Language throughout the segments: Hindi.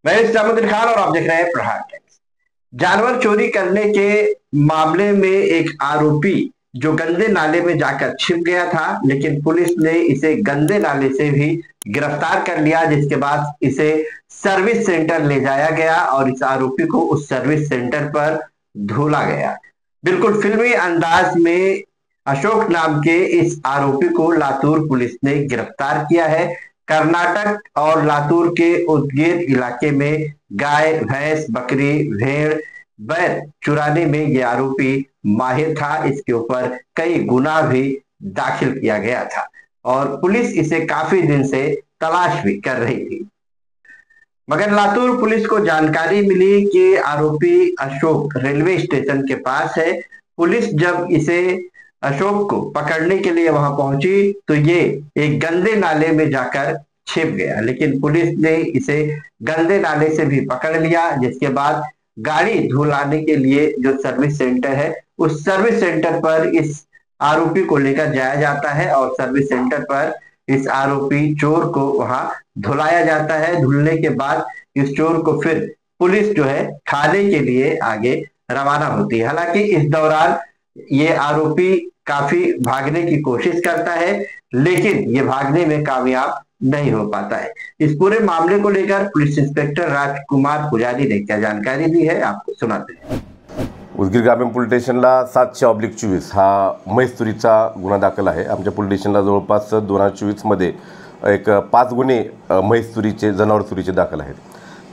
मैं इस्लामुद्दीन खान और आप देख रहे हैं प्रहार टाइम्स। जानवर चोरी करने के मामले में एक आरोपी जो गंदे नाले में जाकर छिप गया था, लेकिन पुलिस ने इसे गंदे नाले से भी गिरफ्तार कर लिया, जिसके बाद इसे सर्विस सेंटर ले जाया गया और इस आरोपी को उस सर्विस सेंटर पर धुला गया। बिल्कुल फिल्मी अंदाज में अशोक नाम के इस आरोपी को लातूर पुलिस ने गिरफ्तार किया है। कर्नाटक और लातूर के उदगीर इलाके में गाय, भैंस, बकरी, भेड़, बैल चुराने में यह आरोपी माहिर था। इसके ऊपर कई गुना भी दाखिल किया गया था और पुलिस इसे काफी दिन से तलाश भी कर रही थी। मगर लातूर पुलिस को जानकारी मिली कि आरोपी अशोक रेलवे स्टेशन के पास है। पुलिस जब इसे अशोक को पकड़ने के लिए वहां पहुंची तो ये एक गंदे नाले में जाकर छिप गया, लेकिन पुलिस ने इसे गंदे नाले से भी पकड़ लिया, जिसके बाद गाड़ी धुलाने के लिए जो सर्विस सेंटर है उस सर्विस सेंटर पर इस आरोपी को लेकर जाया जाता है और सर्विस सेंटर पर इस आरोपी चोर को वहां धुलाया जाता है। धुलने के बाद इस चोर को फिर पुलिस जो है थाने के लिए आगे रवाना होती है। हालांकि इस दौरान ये आरोपी काफी भागने की कोशिश करता है, लेकिन ये भागने में कामयाब नहीं हो पाता है। इस पूरे मामले को लेकर पुलिस इंस्पेक्टर राजकुमार पुजारी ने क्या जानकारी दी है, आपको सुनाते हैं। उदगीर ग्रामीण पोलीस स्टेशनला 700/24 हा म्हैस चोरीचा गुन्हा दाखल आहे। आमच्या पोलीस स्टेशनला जवळपास 2024मध्ये एक 5 गुन्हे म्हैस चोरीचे, जनावर चोरीचे दाखल आहेत।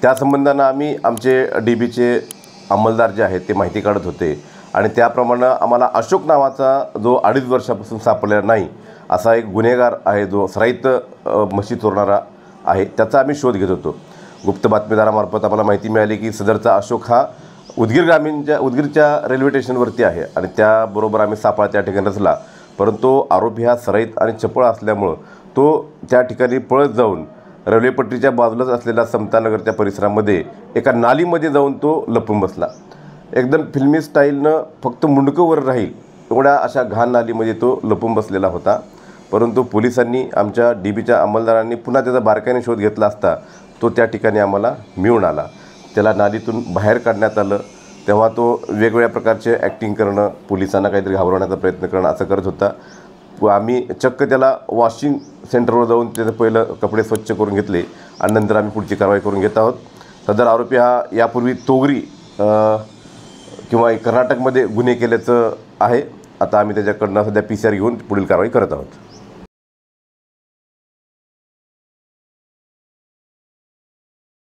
त्या संबंधानं आम्ही आमचे DBचे अंमलदार जे आहेत ते माहिती काढत होते आणि त्याप्रमाणे आम्हाला अशोक नावाचा जो 2.5 वर्षापासून सापडलेला नाही असा एक गुन्हेगार आहे, जो सराईत म्हशी चोरणारा आहे, त्याचा आम्ही शोध घेत होतो। गुप्त बातमीदारामार्फत आम्हाला माहिती मिळाली की सदरचा अशोक हा उदगीरच्या रेल्वे स्टेशनवरती आहे आणि त्याबरोबर आम्ही सापळा त्या ठिकाणी रचला, परंतु आरोपी हा सराईत आणि चपळ असल्यामुळं तो त्या ठिकाणी पळत जाऊन रेल्वे पट्टीच्या बाजूलाच असलेल्या समतानगर त्या परिसरामध्ये एका नालीमध्ये जाऊन तो लपून बसला। एकदम फिल्मी स्टाईलनं फक्त मुंडकं वर राहील एवढ्या अशा घाण नालीमध्ये तो लपून बसलेला होता, परंतु पोलिसांनी, आमच्या DBच्या अंमलदारांनी पुन्हा त्याचा बारकाईने शोध घेतला असता तो त्या ठिकाणी आम्हाला मिळून आला। त्याला नालीतून बाहेर काढण्यात आलं, तेव्हा तो वेगवेगळ्या प्रकारचे ॲक्टिंग करणं, पोलिसांना काहीतरी घाबरवण्याचा प्रयत्न करणं असं करत होता। व आम्ही चक्क त्याला वॉशिंग सेंटरवर जाऊन त्याचं पहिलं कपडे स्वच्छ करून घेतले आणि नंतर आम्ही पुढची कारवाई करून घेत आहोत। सदर आरोपी हा यापूर्वी तोगरी किंवा कर्नाटकमध्ये गुन्हे केल्याचं आहे। आता आम्ही त्याच्याकडनं सध्या PCR घेऊन पुढील कारवाई करत आहोत।